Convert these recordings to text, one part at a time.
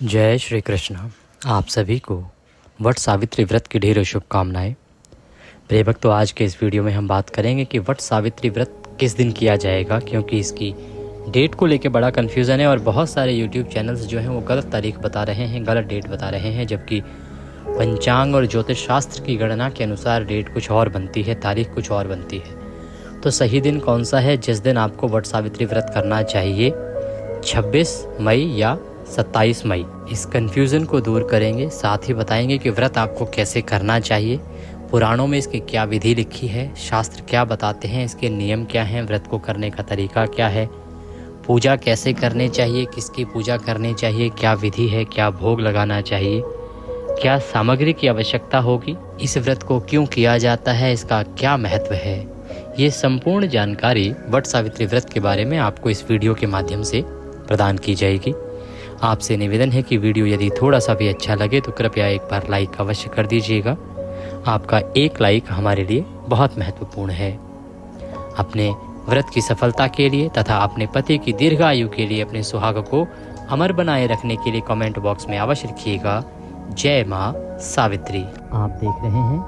जय श्री कृष्ण। आप सभी को वट सावित्री व्रत की ढेरों शुभकामनाएं। प्रिय भक्तों, आज के इस वीडियो में हम बात करेंगे कि वट सावित्री व्रत किस दिन किया जाएगा, क्योंकि इसकी डेट को लेकर बड़ा कन्फ्यूज़न है और बहुत सारे यूट्यूब चैनल्स जो हैं वो गलत तारीख बता रहे हैं, गलत डेट बता रहे हैं, जबकि पंचांग और ज्योतिष शास्त्र की गणना के अनुसार डेट कुछ और बनती है, तारीख कुछ और बनती है। तो सही दिन कौन सा है जिस दिन आपको वट सावित्री व्रत करना चाहिए? 26 मई या 27 मई? इस कन्फ्यूज़न को दूर करेंगे, साथ ही बताएंगे कि व्रत आपको कैसे करना चाहिए, पुराणों में इसकी क्या विधि लिखी है, शास्त्र क्या बताते हैं, इसके नियम क्या हैं, व्रत को करने का तरीका क्या है, पूजा कैसे करनी चाहिए, किसकी पूजा करनी चाहिए, क्या विधि है, क्या भोग लगाना चाहिए, क्या सामग्री की आवश्यकता होगी, इस व्रत को क्यों किया जाता है, इसका क्या महत्व है। ये संपूर्ण जानकारी वट सावित्री व्रत के बारे में आपको इस वीडियो के माध्यम से प्रदान की जाएगी। आपसे निवेदन है कि वीडियो यदि थोड़ा सा भी अच्छा लगे तो कृपया एक बार लाइक अवश्य कर दीजिएगा। आपका एक लाइक हमारे लिए बहुत महत्वपूर्ण है। अपने व्रत की सफलता के लिए तथा अपने पति की दीर्घायु के लिए अपने सुहाग को अमर बनाए रखने के लिए कमेंट बॉक्स में अवश्य लिखिएगा जय माँ सावित्री। आप देख रहे हैं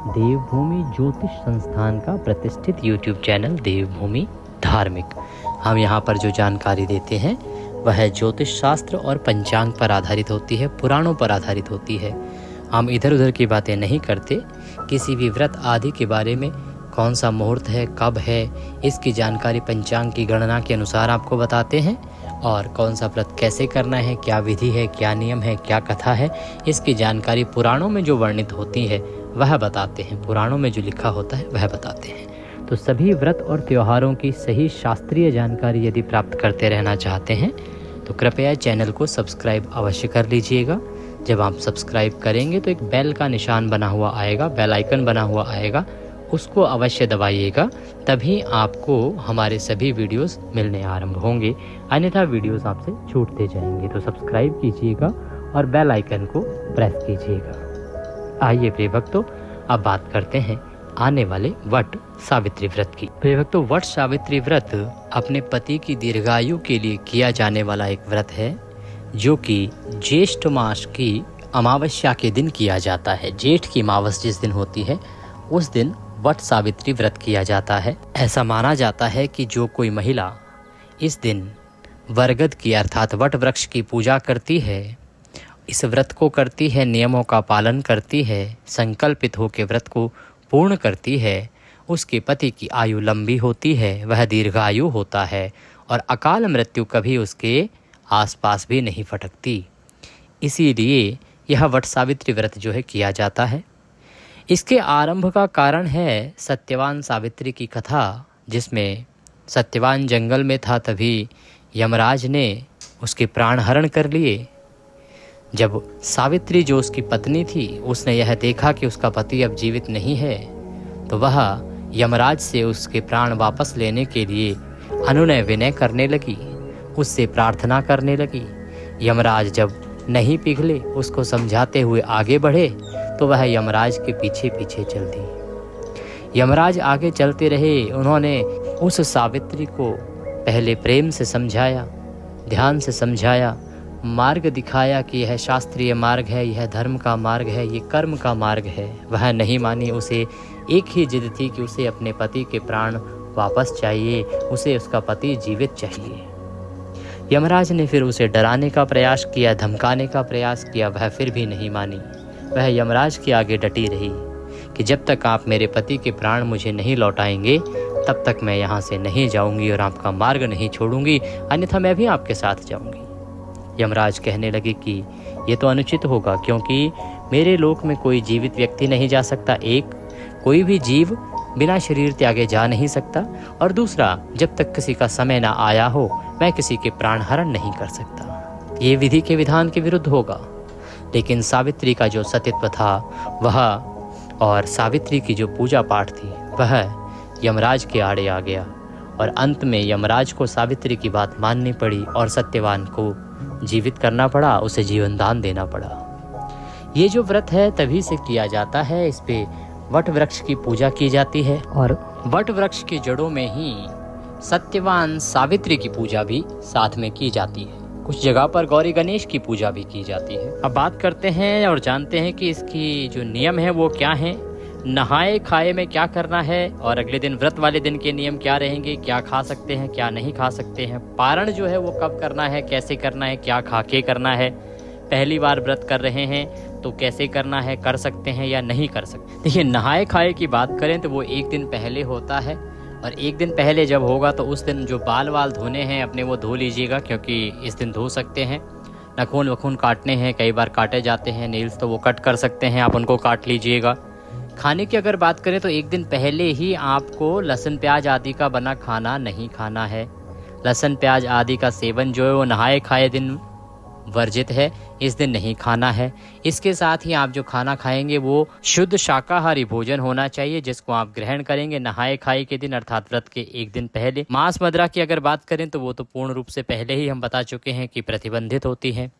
देवभूमि ज्योतिष संस्थान का प्रतिष्ठित यूट्यूब चैनल देवभूमि धार्मिक। हम यहाँ पर जो जानकारी देते हैं वह ज्योतिष शास्त्र और पंचांग पर आधारित होती है, पुराणों पर आधारित होती है। हम इधर उधर की बातें नहीं करते। किसी भी व्रत आदि के बारे में कौन सा मुहूर्त है, कब है, इसकी जानकारी पंचांग की गणना के अनुसार आपको बताते हैं, और कौन सा व्रत कैसे करना है, क्या विधि है, क्या नियम है, क्या कथा है, इसकी जानकारी पुराणों में जो वर्णित होती है वह बताते हैं, पुराणों में जो लिखा होता है वह बताते हैं। तो सभी व्रत और त्योहारों की सही शास्त्रीय जानकारी यदि प्राप्त करते रहना चाहते हैं तो कृपया चैनल को सब्सक्राइब अवश्य कर लीजिएगा। जब आप सब्सक्राइब करेंगे तो एक बेल का निशान बना हुआ आएगा, बेल आइकन बना हुआ आएगा, उसको अवश्य दबाइएगा, तभी आपको हमारे सभी वीडियोस मिलने आरंभ होंगे, अन्यथा वीडियोस आपसे छूटते जाएंगे। तो सब्सक्राइब कीजिएगा और बेल आइकन को प्रेस कीजिएगा। आइए प्रिय भक्तों, अब बात करते हैं आने वाले वट सावित्री व्रत की। प्रिय भक्तों, वट सावित्री व्रत अपने पति की दीर्घायु के लिए किया जाने वाला एक व्रत है, जो कि ज्येष्ठ मास की अमावस्या के दिन किया जाता है। जेठ की अमावस जिस दिन होती है उस दिन वट सावित्री व्रत किया जाता है। ऐसा माना जाता है कि जो कोई महिला इस दिन बरगद की अर्थात वट वृक्ष की पूजा करती है, इस व्रत को करती है, नियमों का पालन करती है, संकल्पित होकर व्रत को पूर्ण करती है, उसके पति की आयु लंबी होती है, वह दीर्घायु होता है और अकाल मृत्यु कभी उसके आसपास भी नहीं फटकती। इसीलिए यह वट सावित्री व्रत जो है किया जाता है। इसके आरंभ का कारण है सत्यवान सावित्री की कथा, जिसमें सत्यवान जंगल में था, तभी यमराज ने उसके प्राण हरण कर लिए। जब सावित्री जो उसकी पत्नी थी उसने यह देखा कि उसका पति अब जीवित नहीं है, तो वह यमराज से उसके प्राण वापस लेने के लिए अनुनय विनय करने लगी, उससे प्रार्थना करने लगी। यमराज जब नहीं पिघले, उसको समझाते हुए आगे बढ़े, तो वह यमराज के पीछे पीछे चल दी। यमराज आगे चलते रहे। उन्होंने उस सावित्री को पहले प्रेम से समझाया, ध्यान से समझाया, मार्ग दिखाया कि यह शास्त्रीय मार्ग है, यह धर्म का मार्ग है, ये कर्म का मार्ग है। वह नहीं मानी। उसे एक ही जिद थी कि उसे अपने पति के प्राण वापस चाहिए, उसे उसका पति जीवित चाहिए। यमराज ने फिर उसे डराने का प्रयास किया, धमकाने का प्रयास किया, वह फिर भी नहीं मानी। वह यमराज के आगे डटी रही कि जब तक आप मेरे पति के प्राण मुझे नहीं लौटाएंगे तब तक मैं यहाँ से नहीं जाऊँगी और आपका मार्ग नहीं छोड़ूंगी, अन्यथा मैं भी आपके साथ जाऊँगी। यमराज कहने लगे कि ये तो अनुचित होगा, क्योंकि मेरे लोक में कोई जीवित व्यक्ति नहीं जा सकता। एक, कोई भी जीव बिना शरीर त्यागे जा नहीं सकता, और दूसरा, जब तक किसी का समय ना आया हो मैं किसी के प्राण हरण नहीं कर सकता। ये विधि के विधान के विरुद्ध होगा। लेकिन सावित्री का जो सतीत्व था वह, और सावित्री की जो पूजा पाठ थी वह यमराज के आड़े आ गया, और अंत में यमराज को सावित्री की बात माननी पड़ी और सत्यवान को जीवित करना पड़ा, उसे जीवन दान देना पड़ा। ये जो व्रत है तभी से किया जाता है। इस पे वट वृक्ष की पूजा की जाती है, और वट वृक्ष की जड़ों में ही सत्यवान सावित्री की पूजा भी साथ में की जाती है। कुछ जगह पर गौरी गणेश की पूजा भी की जाती है। अब बात करते हैं और जानते हैं कि इसकी जो नियम है वो क्या है, नहाए खाए में क्या करना है और अगले दिन व्रत वाले दिन के नियम क्या रहेंगे, क्या खा सकते हैं क्या नहीं खा सकते हैं, पारण जो है वो कब करना है, कैसे करना है, क्या खा के करना है, पहली बार व्रत कर रहे हैं तो कैसे करना है, कर सकते हैं या नहीं कर सकते। देखिए, नहाए खाए की बात करें तो वो एक दिन पहले होता है और एक दिन पहले जब होगा तो उस दिन जो बाल वाल धोने हैं अपने वो धो लीजिएगा, क्योंकि इस दिन धो सकते हैं। नाखून वखून काटने हैं, कई बार काटे जाते हैं, नेल्स तो वो कट कर सकते हैं, आप उनको काट लीजिएगा। खाने की अगर बात करें तो एक दिन पहले ही आपको लहसुन प्याज आदि का बना खाना नहीं खाना है। लहसुन प्याज आदि का सेवन जो है वो नहाए खाए दिन वर्जित है, इस दिन नहीं खाना है। इसके साथ ही आप जो खाना खाएंगे वो शुद्ध शाकाहारी भोजन होना चाहिए, जिसको आप ग्रहण करेंगे नहाए खाए के दिन अर्थात व्रत के एक दिन पहले। मांस मदिरा की अगर बात करें तो वो तो पूर्ण रूप से पहले ही हम बता चुके हैं कि प्रतिबंधित होती है,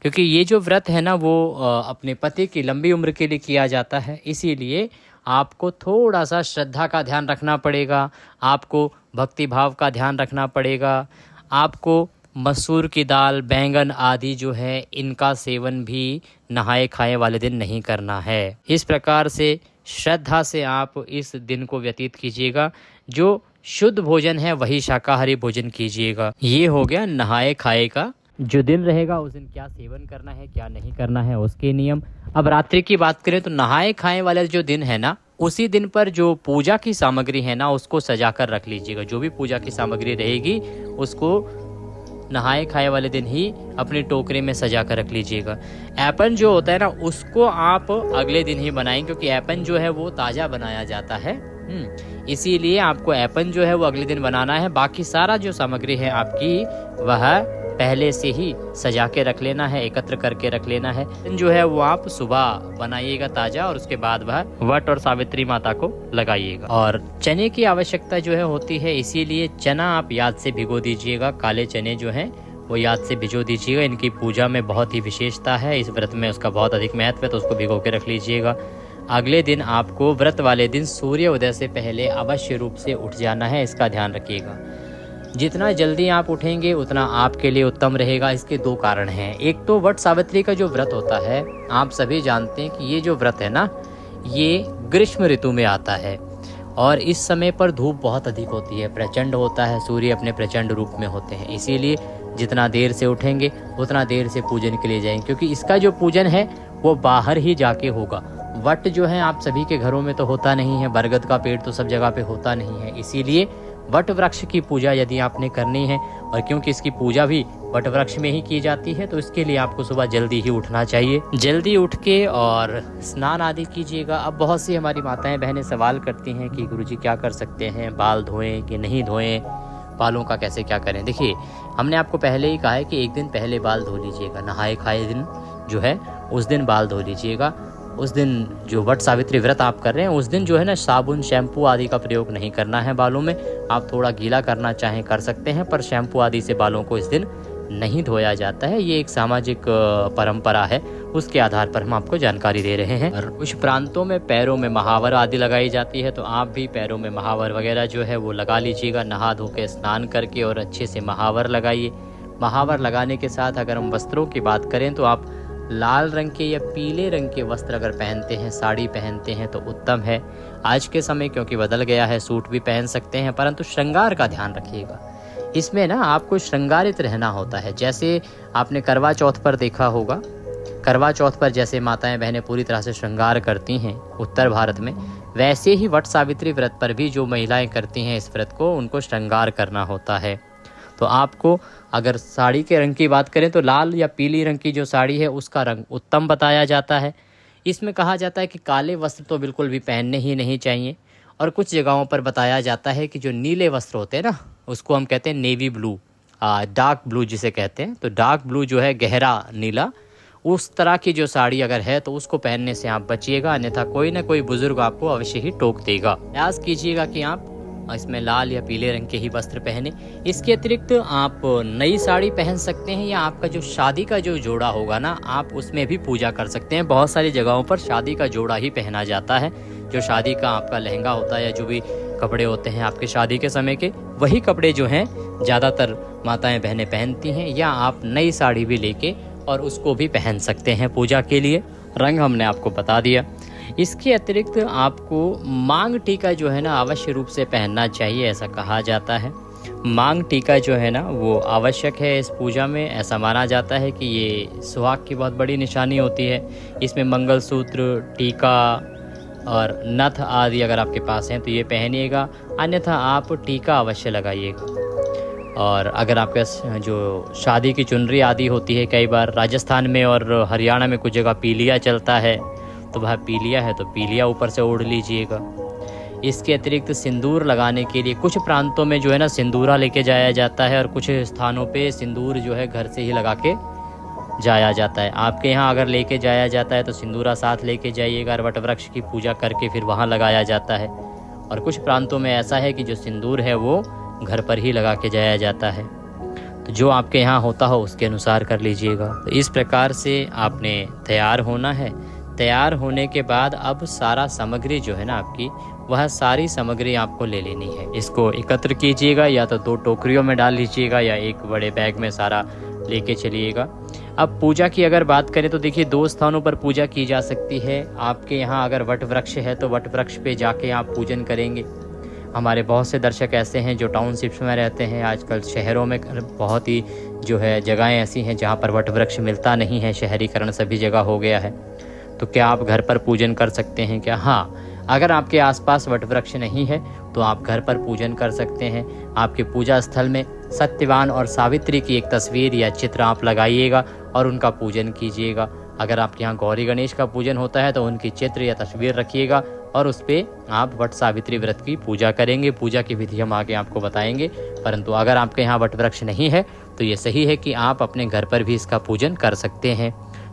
क्योंकि ये जो व्रत है ना वो अपने पति की लंबी उम्र के लिए किया जाता है। इसीलिए आपको थोड़ा सा श्रद्धा का ध्यान रखना पड़ेगा, आपको भक्ति भाव का ध्यान रखना पड़ेगा, आपको मसूर की दाल, बैंगन आदि जो है इनका सेवन भी नहाए खाए वाले दिन नहीं करना है। इस प्रकार से श्रद्धा से आप इस दिन को व्यतीत कीजिएगा। जो शुद्ध भोजन है वही शाकाहारी भोजन कीजिएगा। ये हो गया नहाए खाए का जो दिन रहेगा, उस दिन क्या सेवन करना है क्या नहीं करना है उसके नियम। अब रात्रि की बात करें तो नहाए खाए वाला जो दिन है ना, उसी दिन पर जो पूजा की सामग्री है ना उसको सजा कर रख लीजिएगा। जो भी पूजा की सामग्री रहेगी उसको नहाए खाए वाले दिन ही अपने टोकरे में सजा कर रख लीजिएगा। ऐपन जो होता है ना उसको आप अगले दिन ही बनाएं, क्योंकि ऐपन जो है वो ताज़ा बनाया जाता है, इसीलिए आपको ऐपन जो है वो अगले दिन बनाना है। बाकी सारा जो सामग्री है आपकी वह पहले से ही सजा के रख लेना है, एकत्र करके रख लेना है। जो है वो आप सुबह बनाइएगा ताज़ा और उसके बाद वह वट और सावित्री माता को लगाइएगा। और चने की आवश्यकता जो है होती है, इसीलिए चना आप याद से भिगो दीजिएगा। काले चने जो हैं वो याद से भिगो दीजिएगा। इनकी पूजा में बहुत ही विशेषता है, इस व्रत में उसका बहुत अधिक महत्व है, तो उसको भिगो के रख लीजिएगा। अगले दिन आपको व्रत वाले दिन सूर्य उदय से पहले अवश्य रूप से उठ जाना है, इसका ध्यान रखिएगा। जितना जल्दी आप उठेंगे उतना आपके लिए उत्तम रहेगा। इसके दो कारण हैं। एक तो वट सावित्री का जो व्रत होता है, आप सभी जानते हैं कि ये जो व्रत है ना ये ग्रीष्म ऋतु में आता है और इस समय पर धूप बहुत अधिक होती है, प्रचंड होता है, सूर्य अपने प्रचंड रूप में होते हैं। इसीलिए जितना देर से उठेंगे उतना देर से पूजन के लिए जाएंगे, क्योंकि इसका जो पूजन है वो बाहर ही जाके होगा। वट जो है आप सभी के घरों में तो होता नहीं है, बरगद का पेड़ तो सब जगह पे होता नहीं है, इसीलिए वट वृक्ष की पूजा यदि आपने करनी है, और क्योंकि इसकी पूजा भी वट वृक्ष में ही की जाती है, तो इसके लिए आपको सुबह जल्दी ही उठना चाहिए। जल्दी उठ के और स्नान आदि कीजिएगा। अब बहुत सी हमारी माताएं बहनें सवाल करती हैं कि गुरुजी क्या कर सकते हैं, बाल धोएं कि नहीं धोएं, बालों का कैसे क्या करें। देखिए, हमने आपको पहले ही कहा है कि एक दिन पहले बाल धो लीजिएगा। नहाए खाए दिन जो है उस दिन बाल धो लीजिएगा। उस दिन जो वट सावित्री व्रत आप कर रहे हैं उस दिन जो है ना साबुन शैम्पू आदि का प्रयोग नहीं करना है बालों में। आप थोड़ा गीला करना चाहें कर सकते हैं, पर शैम्पू आदि से बालों को इस दिन नहीं धोया जाता है। ये एक सामाजिक परंपरा है, उसके आधार पर हम आपको जानकारी दे रहे हैं। और कुछ प्रांतों में पैरों में महावर आदि लगाई जाती है, तो आप भी पैरों में महावर वगैरह जो है वो लगा लीजिएगा। नहा धो के स्नान करके और अच्छे से महावर लगाइए। महावर लगाने के साथ अगर हम वस्त्रों की बात करें तो आप लाल रंग के या पीले रंग के वस्त्र अगर पहनते हैं, साड़ी पहनते हैं तो उत्तम है। आज के समय क्योंकि बदल गया है, सूट भी पहन सकते हैं, परंतु श्रृंगार का ध्यान रखिएगा। इसमें ना आपको श्रृंगारित रहना होता है। जैसे आपने करवा चौथ पर देखा होगा, करवा चौथ पर जैसे माताएं बहनें पूरी तरह से श्रृंगार करती हैं उत्तर भारत में, वैसे ही वट सावित्री व्रत पर भी जो महिलाएं करती हैं इस व्रत को, उनको श्रृंगार करना होता है। तो आपको अगर साड़ी के रंग की बात करें तो लाल या पीली रंग की जो साड़ी है उसका रंग उत्तम बताया जाता है। इसमें कहा जाता है कि काले वस्त्र तो बिल्कुल भी पहनने ही नहीं चाहिए, और कुछ जगहों पर बताया जाता है कि जो नीले वस्त्र होते हैं ना उसको हम कहते हैं नेवी ब्लू, डार्क ब्लू जिसे कहते हैं। तो डार्क ब्लू जो है गहरा नीला, उस तरह की जो साड़ी अगर है तो उसको पहनने से आप बचिएगा, अन्यथा कोई ना कोई बुजुर्ग आपको अवश्य ही टोक देगा। प्रयास कीजिएगा कि आप इसमें लाल या पीले रंग के ही वस्त्र पहने। इसके अतिरिक्त आप नई साड़ी पहन सकते हैं, या आपका जो शादी का जो जोड़ा होगा ना आप उसमें भी पूजा कर सकते हैं। बहुत सारी जगहों पर शादी का जोड़ा ही पहना जाता है, जो शादी का आपका लहंगा होता है या जो भी कपड़े होते हैं आपके शादी के समय के, वही कपड़े जो हैं ज़्यादातर माताएं बहनें पहनती हैं, या आप नई साड़ी भी लेके और उसको भी पहन सकते हैं पूजा के लिए। रंग हमने आपको बता दिया। इसके अतिरिक्त आपको मांग टीका जो है ना अवश्य रूप से पहनना चाहिए, ऐसा कहा जाता है। मांग टीका जो है ना वो आवश्यक है इस पूजा में। ऐसा माना जाता है कि ये सुहाग की बहुत बड़ी निशानी होती है। इसमें मंगलसूत्र, टीका और नथ आदि अगर आपके पास हैं तो ये पहनिएगा, अन्यथा आप टीका अवश्य लगाइएगा। और अगर आपके पास जो शादी की चुनरी आदि होती है, कई बार राजस्थान में और हरियाणा में कुछ जगह पीलिया चलता है, तो वह पीलिया है तो पीलिया ऊपर से ओढ़ लीजिएगा। इसके अतिरिक्त सिंदूर लगाने के लिए कुछ प्रांतों में जो है ना सिंदूरा लेके जाया जाता है, और कुछ स्थानों पे सिंदूर जो है घर से ही लगा के जाया जाता है। आपके यहाँ अगर लेके जाया जाता है तो सिंदूरा साथ लेके जाइएगा, और वट वृक्ष की पूजा करके फिर वहाँ लगाया जाता है। और कुछ प्रांतों में ऐसा है कि जो सिंदूर है वो घर पर ही लगा के जाया जाता है। तो जो आपके यहाँ होता हो उसके अनुसार कर लीजिएगा। तो इस प्रकार से आपने तैयार होना है। तैयार होने के बाद अब सारा सामग्री जो है ना आपकी, वह सारी सामग्री आपको ले लेनी है। इसको एकत्र कीजिएगा, या तो 2 टोकरियों में डाल लीजिएगा या एक बड़े बैग में सारा लेके चलिएगा। अब पूजा की अगर बात करें तो देखिए 2 स्थानों पर पूजा की जा सकती है। आपके यहाँ अगर वट वृक्ष है तो वट वृक्ष पे जाके आप पूजन करेंगे। हमारे बहुत से दर्शक ऐसे हैं जो टाउनशिप्स में रहते हैं। आजकल शहरों में बहुत ही जो है जगहें ऐसी हैं जहाँ पर वट वृक्ष मिलता नहीं है, शहरीकरण सभी जगह हो गया है। तो क्या आप घर पर पूजन कर सकते हैं क्या? हाँ, अगर आपके आसपास वट वृक्ष नहीं है तो आप घर पर पूजन कर सकते हैं। आपके पूजा स्थल में सत्यवान और सावित्री की एक तस्वीर या चित्र आप लगाइएगा और उनका पूजन कीजिएगा। अगर आपके यहाँ गौरी गणेश का पूजन होता है तो उनकी चित्र या तस्वीर रखिएगा और उस पर आप वट सावित्री व्रत की पूजा करेंगे। पूजा की विधि हम आगे आपको बताएंगे। परंतु अगर आपके यहाँ वट वृक्ष नहीं है तो ये सही है कि आप अपने घर पर भी इसका पूजन कर सकते हैं।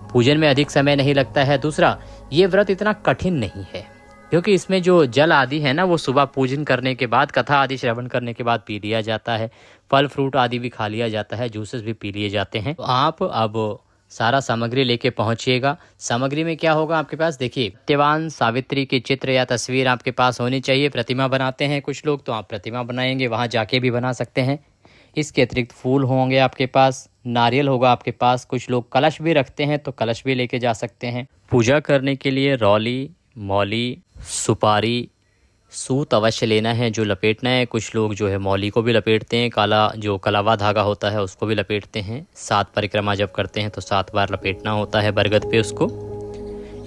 पूजन में अधिक समय नहीं लगता है। दूसरा, ये व्रत इतना कठिन नहीं है, क्योंकि इसमें जो जल आदि है ना वो सुबह पूजन करने के बाद, कथा आदि श्रवण करने के बाद पी लिया जाता है। फल फ्रूट आदि भी खा लिया जाता है, जूसेस भी पी लिए जाते हैं। तो आप अब सारा सामग्री लेके पहुंचिएगा। सामग्री में क्या होगा आपके पास, देखिए सत्यवान सावित्री की चित्र या तस्वीर आपके पास होनी चाहिए। प्रतिमा बनाते हैं कुछ लोग, तो आप प्रतिमा बनाएंगे, वहाँ जाके भी बना सकते हैं। इसके अतिरिक्त फूल होंगे आपके पास, नारियल होगा आपके पास, कुछ लोग कलश भी रखते हैं तो कलश भी लेके जा सकते हैं। पूजा करने के लिए रौली, मौली, सुपारी, सूत अवश्य लेना है जो लपेटना है। कुछ लोग जो है मौली को भी लपेटते हैं, काला जो कलावा धागा होता है उसको भी लपेटते हैं। 7 परिक्रमा जब करते हैं तो 7 बार लपेटना होता है बरगद पे उसको।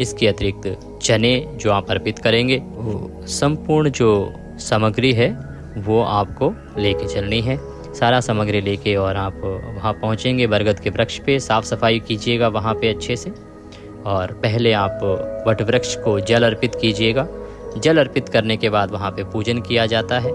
इसके अतिरिक्त चने जो आप अर्पित करेंगे, वो संपूर्ण जो सामग्री है वो आपको लेके चलनी है। सारा सामग्री लेके और आप वहाँ पहुँचेंगे बरगद के वृक्ष पे। साफ़ सफाई कीजिएगा वहाँ पे अच्छे से, और पहले आप वट वृक्ष को जल अर्पित कीजिएगा। जल अर्पित करने के बाद वहाँ पे पूजन किया जाता है।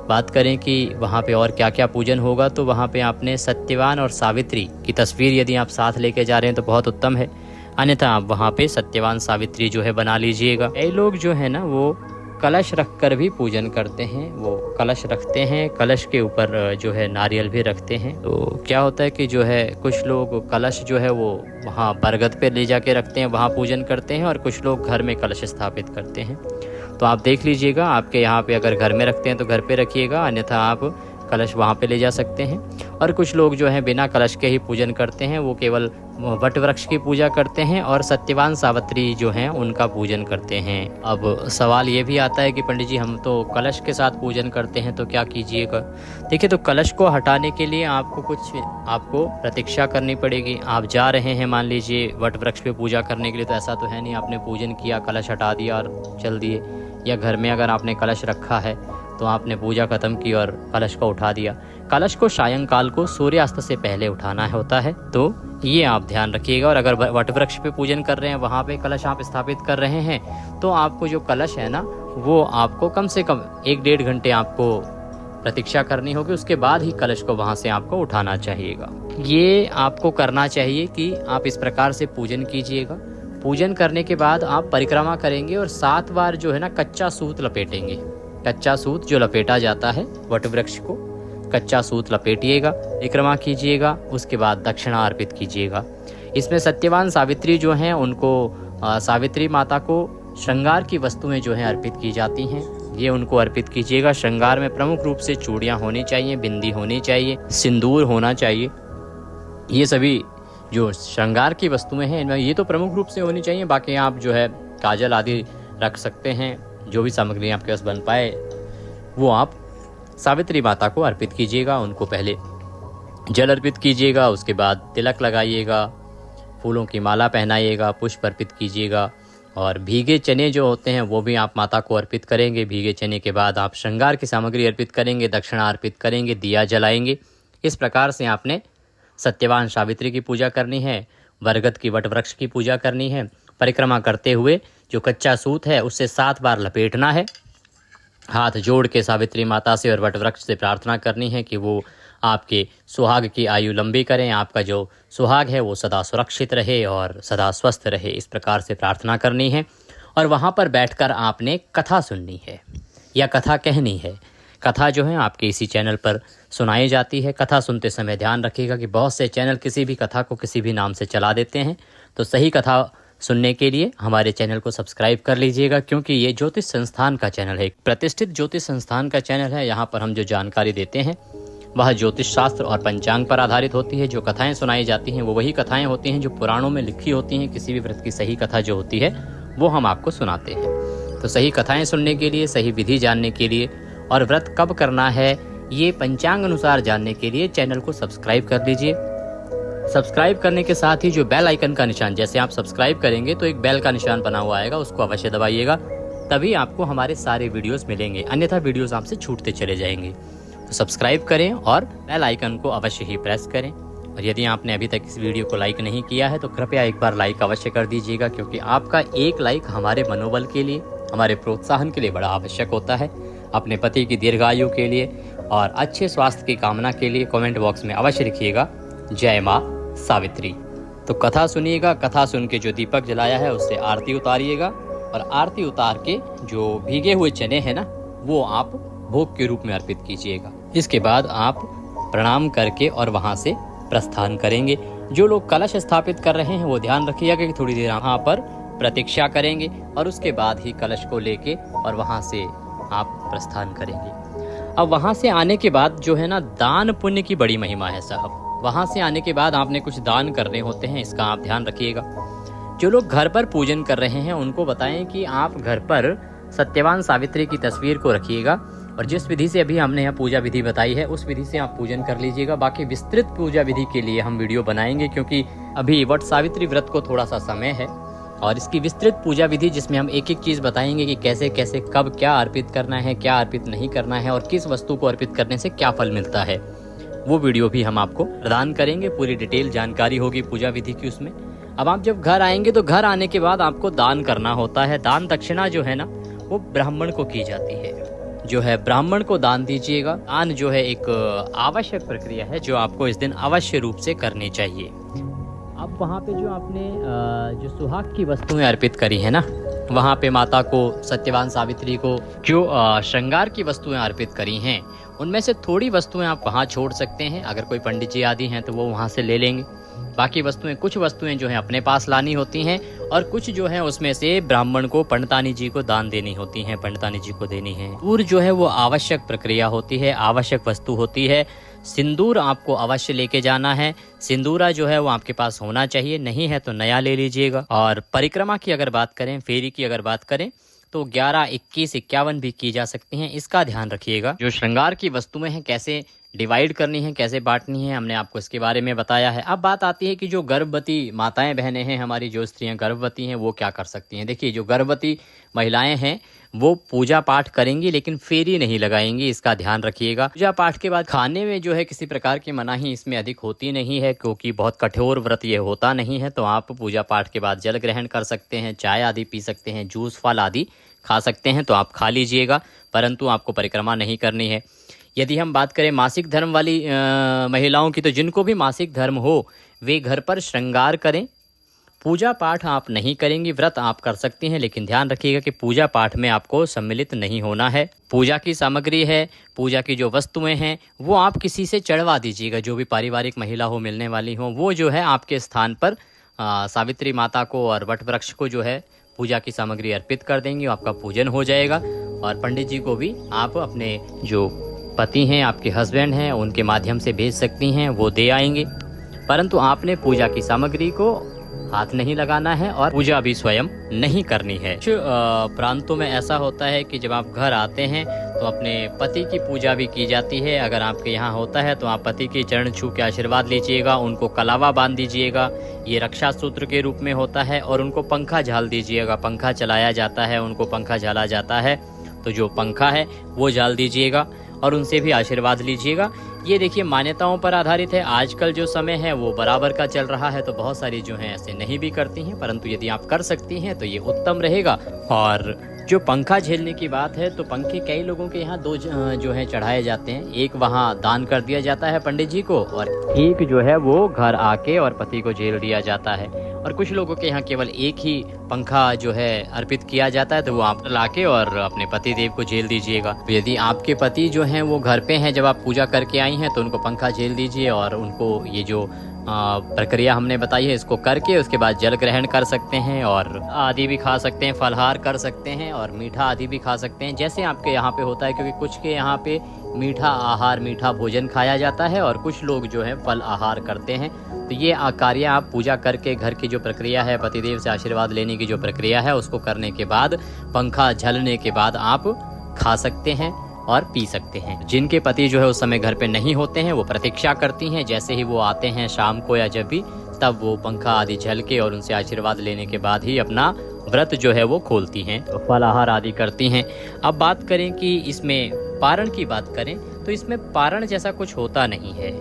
बात करें कि वहाँ पे और क्या क्या पूजन होगा, तो वहाँ पे आपने सत्यवान और सावित्री की तस्वीर यदि आप साथ लेके जा रहे हैं तो बहुत उत्तम है, अन्यथा आप वहाँ पे सत्यवान सावित्री जो है बना लीजिएगा। कई लोग जो है ना वो कलश रख कर भी पूजन करते हैं। वो कलश रखते हैं, कलश के ऊपर जो है नारियल भी रखते हैं। तो क्या होता है कि जो है कुछ लोग कलश जो है वो वहाँ बरगद पे ले जाके रखते हैं, वहाँ पूजन करते हैं, और कुछ लोग घर में कलश स्थापित करते हैं। तो आप देख लीजिएगा, आपके यहाँ पे अगर घर में रखते हैं तो घर पे रखिएगा, अन्यथा आप कलश वहाँ पे ले जा सकते हैं। और कुछ लोग जो हैं बिना कलश के ही पूजन करते हैं, वो केवल वट वृक्ष की पूजा करते हैं और सत्यवान सावित्री जो हैं उनका पूजन करते हैं। अब सवाल ये भी आता है कि पंडित जी हम तो कलश के साथ पूजन करते हैं तो क्या कीजिएगा। देखिए, तो कलश को हटाने के लिए आपको प्रतीक्षा करनी पड़ेगी। आप जा रहे हैं मान लीजिए वट वृक्ष पे पूजा करने के लिए, तो ऐसा तो है नहीं आपने पूजन किया, कलश हटा दिया और चल दिए। या घर में अगर आपने कलश रखा है तो आपने पूजा खत्म की और कलश को उठा दिया। कलश को सायंकाल को सूर्यास्त से पहले उठाना होता है, तो ये आप ध्यान रखिएगा। और अगर वट वृक्ष पे पूजन कर रहे हैं, वहाँ पे कलश आप स्थापित कर रहे हैं, तो आपको जो कलश है ना वो आपको कम से कम 1-1.5 घंटे आपको प्रतीक्षा करनी होगी। उसके बाद ही कलश को वहाँ से आपको उठाना चाहिएगा। ये आपको करना चाहिए कि आप इस प्रकार से पूजन कीजिएगा। पूजन करने के बाद आप परिक्रमा करेंगे और 7 बार जो है ना कच्चा सूत लपेटेंगे। कच्चा सूत जो लपेटा जाता है वट वृक्ष को, कच्चा सूत लपेटिएगा, परिक्रमा कीजिएगा। उसके बाद दक्षिणा अर्पित कीजिएगा। इसमें सत्यवान सावित्री जो हैं उनको सावित्री माता को श्रृंगार की वस्तुएं जो हैं अर्पित की जाती हैं। ये उनको अर्पित कीजिएगा। श्रृंगार में प्रमुख रूप से चूड़ियाँ होनी चाहिए, बिंदी होनी चाहिए, सिंदूर होना चाहिए। ये सभी जो श्रृंगार की वस्तुएं हैं इनमें ये तो प्रमुख रूप से होनी चाहिए। बाकी आप जो है काजल आदि रख सकते हैं। जो भी सामग्री आपके पास बन पाए वो आप सावित्री माता को अर्पित कीजिएगा। उनको पहले जल अर्पित कीजिएगा, उसके बाद तिलक लगाइएगा, फूलों की माला पहनाइएगा, पुष्प अर्पित कीजिएगा और भीगे चने जो होते हैं वो भी आप माता को अर्पित करेंगे। भीगे चने के बाद आप श्रृंगार की सामग्री अर्पित करेंगे, दक्षिणा अर्पित करेंगे, दिया जलाएंगे। इस प्रकार से आपने सत्यवान सावित्री की पूजा करनी है, बरगद की वट वृक्ष की पूजा करनी है। परिक्रमा करते हुए जो कच्चा सूत है उससे 7 बार लपेटना है। हाथ जोड़ के सावित्री माता से और वट वृक्ष से प्रार्थना करनी है कि वो आपके सुहाग की आयु लंबी करें, आपका जो सुहाग है वो सदा सुरक्षित रहे और सदा स्वस्थ रहे। इस प्रकार से प्रार्थना करनी है और वहाँ पर बैठकर आपने कथा सुननी है या कथा कहनी है। कथा जो है आपके इसी चैनल पर सुनाई जाती है। कथा सुनते समय ध्यान रखिएगा कि बहुत से चैनल किसी भी कथा को किसी भी नाम से चला देते हैं, तो सही कथा सुनने के लिए हमारे चैनल को सब्सक्राइब कर लीजिएगा, क्योंकि ये ज्योतिष संस्थान का चैनल है, प्रतिष्ठित ज्योतिष संस्थान का चैनल है। यहाँ पर हम जो जानकारी देते हैं वह ज्योतिष शास्त्र और पंचांग पर आधारित होती है। जो कथाएं सुनाई जाती हैं वो वही कथाएं होती हैं जो पुराणों में लिखी होती हैं। किसी भी व्रत की सही कथा जो होती है वो हम आपको सुनाते हैं। तो सही कथाएं सुनने के लिए, सही विधि जानने के लिए और व्रत कब करना है ये पंचांग अनुसार जानने के लिए चैनल को सब्सक्राइब कर लीजिए। सब्सक्राइब करने के साथ ही जो बेल आइकन का निशान, जैसे आप सब्सक्राइब करेंगे तो एक बेल का निशान बना हुआ आएगा, उसको अवश्य दबाइएगा, तभी आपको हमारे सारे वीडियोस मिलेंगे, अन्यथा वीडियोस आपसे छूटते चले जाएंगे। तो सब्सक्राइब करें और बेल आइकन को अवश्य ही प्रेस करें। और यदि आपने अभी तक इस वीडियो को लाइक नहीं किया है तो कृपया एक बार लाइक अवश्य कर दीजिएगा, क्योंकि आपका एक लाइक हमारे मनोबल के लिए, हमारे प्रोत्साहन के लिए बड़ा आवश्यक होता है। अपने पति की दीर्घायु के लिए और अच्छे स्वास्थ्य की कामना के लिए कमेंट बॉक्स में अवश्य लिखिएगा जय माँ सावित्री। तो कथा सुनिएगा। कथा सुन के जो दीपक जलाया है उससे आरती उतारिएगा और आरती उतार के जो भीगे हुए चने हैं ना वो आप भोग के रूप में अर्पित कीजिएगा। इसके बाद आप प्रणाम करके और वहाँ से प्रस्थान करेंगे। जो लोग कलश स्थापित कर रहे हैं वो ध्यान रखिएगा कि थोड़ी देर वहाँ पर प्रतीक्षा करेंगे और उसके बाद ही कलश को लेके और वहाँ से आप प्रस्थान करेंगे। अब वहाँ से आने के बाद जो है ना, दान पुण्य की बड़ी महिमा है साहब। वहाँ से आने के बाद आपने कुछ दान करने होते हैं, इसका आप ध्यान रखिएगा। जो लोग घर पर पूजन कर रहे हैं उनको बताएं कि आप घर पर सत्यवान सावित्री की तस्वीर को रखिएगा और जिस विधि से अभी हमने यहाँ पूजा विधि बताई है उस विधि से आप पूजन कर लीजिएगा। बाकी विस्तृत पूजा विधि के लिए हम वीडियो बनाएंगे, क्योंकि अभी वट सावित्री व्रत को थोड़ा सा समय है और इसकी विस्तृत पूजा विधि जिसमें हम एक एक चीज़ बताएंगे कि कैसे कैसे कब क्या अर्पित करना है, क्या अर्पित नहीं करना है और किस वस्तु को अर्पित करने से क्या फल मिलता है, वो वीडियो भी हम आपको प्रदान करेंगे। पूरी डिटेल जानकारी होगी पूजा विधि की उसमें। अब आप जब घर आएंगे तो घर आने के बाद आपको दान करना होता है। दान दक्षिणा जो है ना वो ब्राह्मण को की जाती है, जो है ब्राह्मण को दान दीजिएगा। दान जो है एक आवश्यक प्रक्रिया है जो आपको इस दिन अवश्य रूप से करनी चाहिए। अब वहाँ पे जो आपने जो सुहाग की वस्तुएं अर्पित करी है ना, वहाँ पे माता को, सत्यवान सावित्री को जो श्रृंगार की वस्तुएं अर्पित करी हैं उनमें से थोड़ी वस्तुएं आप वहाँ छोड़ सकते हैं। अगर कोई पंडित जी आदि हैं तो वो वहाँ से ले लेंगे। बाकी वस्तुएं, कुछ वस्तुएं जो हैं अपने पास लानी होती हैं और कुछ जो है उसमें से ब्राह्मण को, पंडितानी जी को दान देनी होती हैं, पंडितानी जी को देनी है। सिंदूर जो है वो आवश्यक प्रक्रिया होती है, आवश्यक वस्तु होती है। सिंदूर आपको अवश्य लेके जाना है। सिंदूरा जो है वो आपके पास होना चाहिए, नहीं है तो नया ले लीजिएगा। और परिक्रमा की अगर बात करें, फेरी की अगर बात करें तो 11, 21, 51 भी की जा सकती हैं, इसका ध्यान रखिएगा। जो श्रृंगार की वस्तुएं हैं कैसे डिवाइड करनी है, कैसे बांटनी है, हमने आपको इसके बारे में बताया है। अब बात आती है कि जो गर्भवती माताएं बहनें हैं, हमारी जो स्त्रियां गर्भवती हैं वो क्या कर सकती हैं। देखिए, जो गर्भवती महिलाएं हैं वो पूजा पाठ करेंगी लेकिन फेरी नहीं लगाएंगी, इसका ध्यान रखिएगा। पूजा पाठ के बाद खाने में जो है किसी प्रकार की मनाही इसमें अधिक होती नहीं है, क्योंकि बहुत कठोर व्रत ये होता नहीं है। तो आप पूजा पाठ के बाद जल ग्रहण कर सकते हैं, चाय आदि पी सकते हैं, जूस फल आदि खा सकते हैं, तो आप खा लीजिएगा, परंतु आपको परिक्रमा नहीं करनी है। यदि हम बात करें मासिक धर्म वाली महिलाओं की, तो जिनको भी मासिक धर्म हो वे घर पर श्रृंगार करें। पूजा पाठ आप नहीं करेंगी, व्रत आप कर सकती हैं, लेकिन ध्यान रखिएगा कि पूजा पाठ में आपको सम्मिलित नहीं होना है। पूजा की सामग्री है, पूजा की जो वस्तुएं हैं वो आप किसी से चढ़वा दीजिएगा। जो भी पारिवारिक महिला हो, मिलने वाली हो, वो जो है आपके स्थान पर सावित्री माता को और वट वृक्ष को जो है पूजा की सामग्री अर्पित कर देंगी, आपका पूजन हो जाएगा। और पंडित जी को भी आप अपने जो पति हैं, आपके हस्बैंड हैं, उनके माध्यम से भेज सकती हैं, वो दे आएंगे। परंतु आपने पूजा की सामग्री को हाथ नहीं लगाना है और पूजा भी स्वयं नहीं करनी है। कुछ प्रांतों में ऐसा होता है कि जब आप घर आते हैं तो अपने पति की पूजा भी की जाती है। अगर आपके यहाँ होता है तो आप पति के चरण छू के आशीर्वाद लीजिएगा, उनको कलावा बांध दीजिएगा, ये रक्षा सूत्र के रूप में होता है, और उनको पंखा झाल दीजिएगा। पंखा चलाया जाता है, उनको पंखा झाला जाता है, तो जो पंखा है वो झाल दीजिएगा और उनसे भी आशीर्वाद लीजिएगा। ये देखिए मान्यताओं पर आधारित है। आजकल जो समय है वो बराबर का चल रहा है, तो बहुत सारी जो हैं ऐसे नहीं भी करती हैं, परंतु यदि आप कर सकती हैं तो ये उत्तम रहेगा। और जो पंखा झेलने की बात है, तो पंखे कई लोगों के यहाँ दो जो है चढ़ाए जाते हैं। एक वहाँ दान कर दिया जाता है पंडित जी को, और एक जो है वो घर आके और पति को झेल दिया जाता है। और कुछ लोगों के यहाँ केवल एक ही पंखा जो है अर्पित किया जाता है, तो वो आप लाके और अपने पति देव को झेल दीजिएगा। यदि आपके पति जो हैं वो घर पे हैं, जब आप पूजा करके आई हैं, तो उनको पंखा झेल दीजिए और उनको ये जो प्रक्रिया हमने बताई है इसको करके उसके बाद जल ग्रहण कर सकते हैं, और आदि भी खा सकते हैं, फलहार कर सकते हैं, और मीठा आदि भी खा सकते हैं, जैसे आपके यहाँ पे होता है। क्योंकि कुछ के यहाँ पे मीठा आहार, मीठा भोजन खाया जाता है, और कुछ लोग जो है फल आहार करते हैं। तो ये कार्य आप पूजा करके घर की जो प्रक्रिया है, पतिदेव से आशीर्वाद लेने की जो प्रक्रिया है, उसको करने के बाद पंखा झलने के बाद आप खा सकते हैं और पी सकते हैं। जिनके पति जो है उस समय घर पे नहीं होते हैं, वो प्रतीक्षा करती हैं, जैसे ही वो आते हैं शाम को या जब भी, तब वो पंखा आदि झल के और उनसे आशीर्वाद लेने के बाद ही अपना व्रत जो है वो खोलती हैं, तो फल आहार आदि करती हैं। अब बात करें कि इसमें पारण की बात करें, तो इसमें पारण जैसा कुछ होता नहीं है।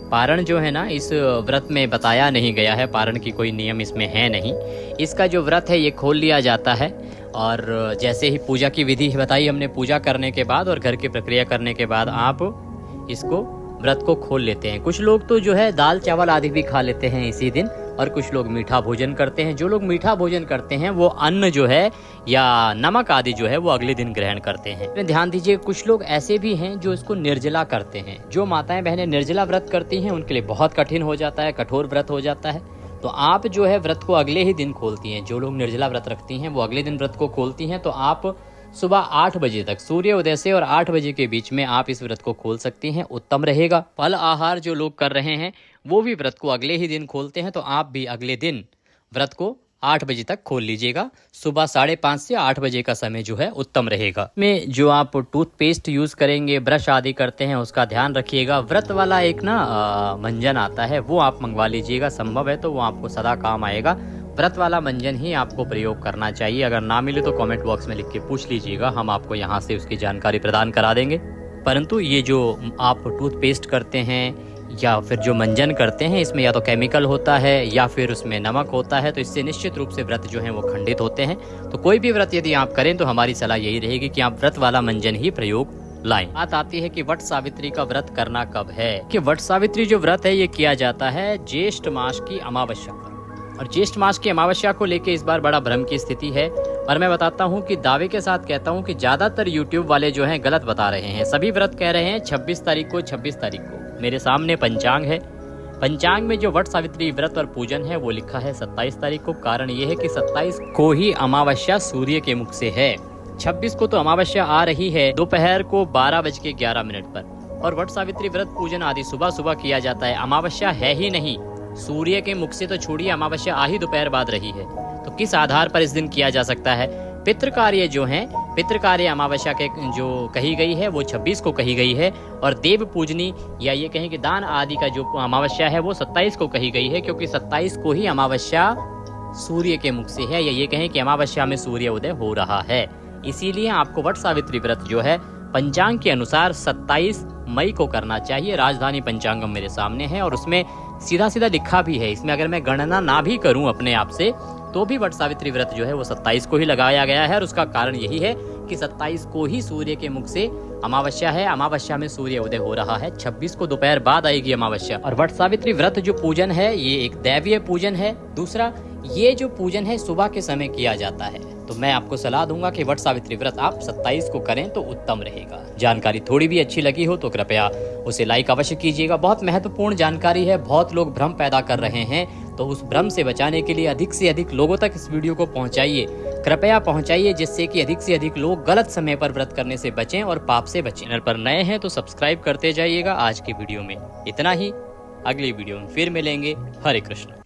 पारण जो है ना, इस व्रत में बताया नहीं गया है, पारण की कोई नियम इसमें है नहीं। इसका जो व्रत है ये खोल लिया जाता है, और जैसे ही पूजा की विधि बताई हमने, पूजा करने के बाद और घर की प्रक्रिया करने के बाद आप इसको व्रत को खोल लेते हैं। कुछ लोग तो जो है दाल चावल आदि भी खा लेते हैं इसी दिन, और कुछ लोग मीठा भोजन करते हैं। जो लोग मीठा भोजन करते हैं वो अन्न जो है या नमक आदि जो है वो अगले दिन ग्रहण करते हैं। ध्यान दीजिए, कुछ लोग ऐसे भी हैं जो इसको निर्जला करते हैं। जो माताएं बहनें निर्जला व्रत करती हैं उनके लिए बहुत कठिन हो जाता है, कठोर व्रत हो जाता है। तो आप जो है व्रत को अगले ही दिन खोलती हैं। जो लोग निर्जला व्रत रखती हैं वो अगले दिन व्रत को खोलती हैं। तो आप सुबह 8 बजे तक, सूर्य उदय से और 8 बजे के बीच में आप इस व्रत को खोल सकती हैं, उत्तम रहेगा। फल आहार जो लोग कर रहे हैं वो भी व्रत को अगले ही दिन खोलते हैं, तो आप भी अगले दिन व्रत को 8 बजे तक खोल लीजिएगा। सुबह 5:30 से 8 बजे का समय जो है उत्तम रहेगा। में जो आप टूथपेस्ट यूज करेंगे, ब्रश आदि करते हैं, उसका ध्यान रखिएगा। व्रत वाला एक ना मंजन आता है, वो आप मंगवा लीजिएगा, संभव है तो वो आपको सदा काम आएगा। व्रत वाला मंजन ही आपको प्रयोग करना चाहिए। अगर ना मिले तो कमेंट बॉक्स में लिख के पूछ लीजिएगा, हम आपको यहाँ से उसकी जानकारी प्रदान करा देंगे। परंतु ये जो आप टूथपेस्ट करते हैं या फिर जो मंजन करते हैं, इसमें या तो केमिकल होता है या फिर उसमें नमक होता है, तो इससे निश्चित रूप से व्रत जो है वो खंडित होते हैं। तो कोई भी व्रत यदि आप करें तो हमारी सलाह यही रहेगी कि आप व्रत वाला मंजन ही प्रयोग लाएं। बात आती है कि वट सावित्री का व्रत करना कब है। कि वट सावित्री जो व्रत है ये किया जाता है ज्येष्ठ मास की अमावस्या पर, और ज्येष्ठ मास की अमावस्या को लेके इस बार बड़ा भ्रम की स्थिति है। और मैं बताता हूँ कि दावे के साथ कहता हूँ कि ज्यादातर यूट्यूब वाले जो हैं गलत बता रहे हैं। सभी व्रत कह रहे हैं 26 तारीख को, 26 तारीख को। मेरे सामने पंचांग है, पंचांग में जो वट सावित्री व्रत और पूजन है वो लिखा है 27 तारीख को। कारण ये है कि 27 को ही अमावस्या सूर्य के मुख से है। 26 को तो अमावस्या आ रही है दोपहर को 12:11 पर, और वट सावित्री व्रत पूजन आदि सुबह सुबह किया जाता है। अमावस्या है ही नहीं, सूर्य के मुख से तो छोड़िए, अमावस्या आ ही दोपहर बाद रही है। तो किस आधार पर इस दिन किया जा सकता है? पितृ कार्य जो हैं, पितृ कार्य अमावस्या के जो कही गई है वो 26 को कही गई है, और देव पूजनी या ये कहें कि दान आदि का जो अमावस्या है वो 27 को कही गई है, क्योंकि 27 को ही अमावस्या सूर्य के मुख से है, या ये कहें कि अमावस्या में सूर्य उदय हो रहा है। इसीलिए आपको वट सावित्री व्रत जो है पंचांग के अनुसार 27 मई को करना चाहिए। राजधानी पंचांगम मेरे सामने है और उसमें सीधा सीधा लिखा भी है। इसमें अगर मैं गणना ना भी करूं अपने आप से तो भी वट सावित्री व्रत जो है वो 27 को ही लगाया गया है, और उसका कारण यही है कि 27 को ही सूर्य के मुख से अमावस्या है, अमावस्या में सूर्य उदय हो रहा है। 26 को दोपहर बाद आएगी अमावस्या। और वट सावित्री व्रत जो पूजन है ये एक दैवीय पूजन है। दूसरा, ये जो पूजन है सुबह के समय किया जाता है, तो मैं आपको सलाह दूंगा कि वट सावित्री व्रत आप 27 को करें तो उत्तम रहेगा। जानकारी थोड़ी भी अच्छी लगी हो तो कृपया उसे लाइक अवश्य कीजिएगा। बहुत महत्वपूर्ण जानकारी है, बहुत लोग भ्रम पैदा कर रहे हैं, तो उस भ्रम से बचाने के लिए अधिक से अधिक लोगों तक इस वीडियो को पहुंचाइए, कृपया पहुंचाइए, जिससे कि अधिक से अधिक लोग गलत समय पर व्रत करने से बचें और पाप से बचें। चैनल पर नए हैं तो सब्सक्राइब करते जाइएगा। आज की वीडियो में इतना ही, अगली वीडियो में फिर मिलेंगे। हरे कृष्ण।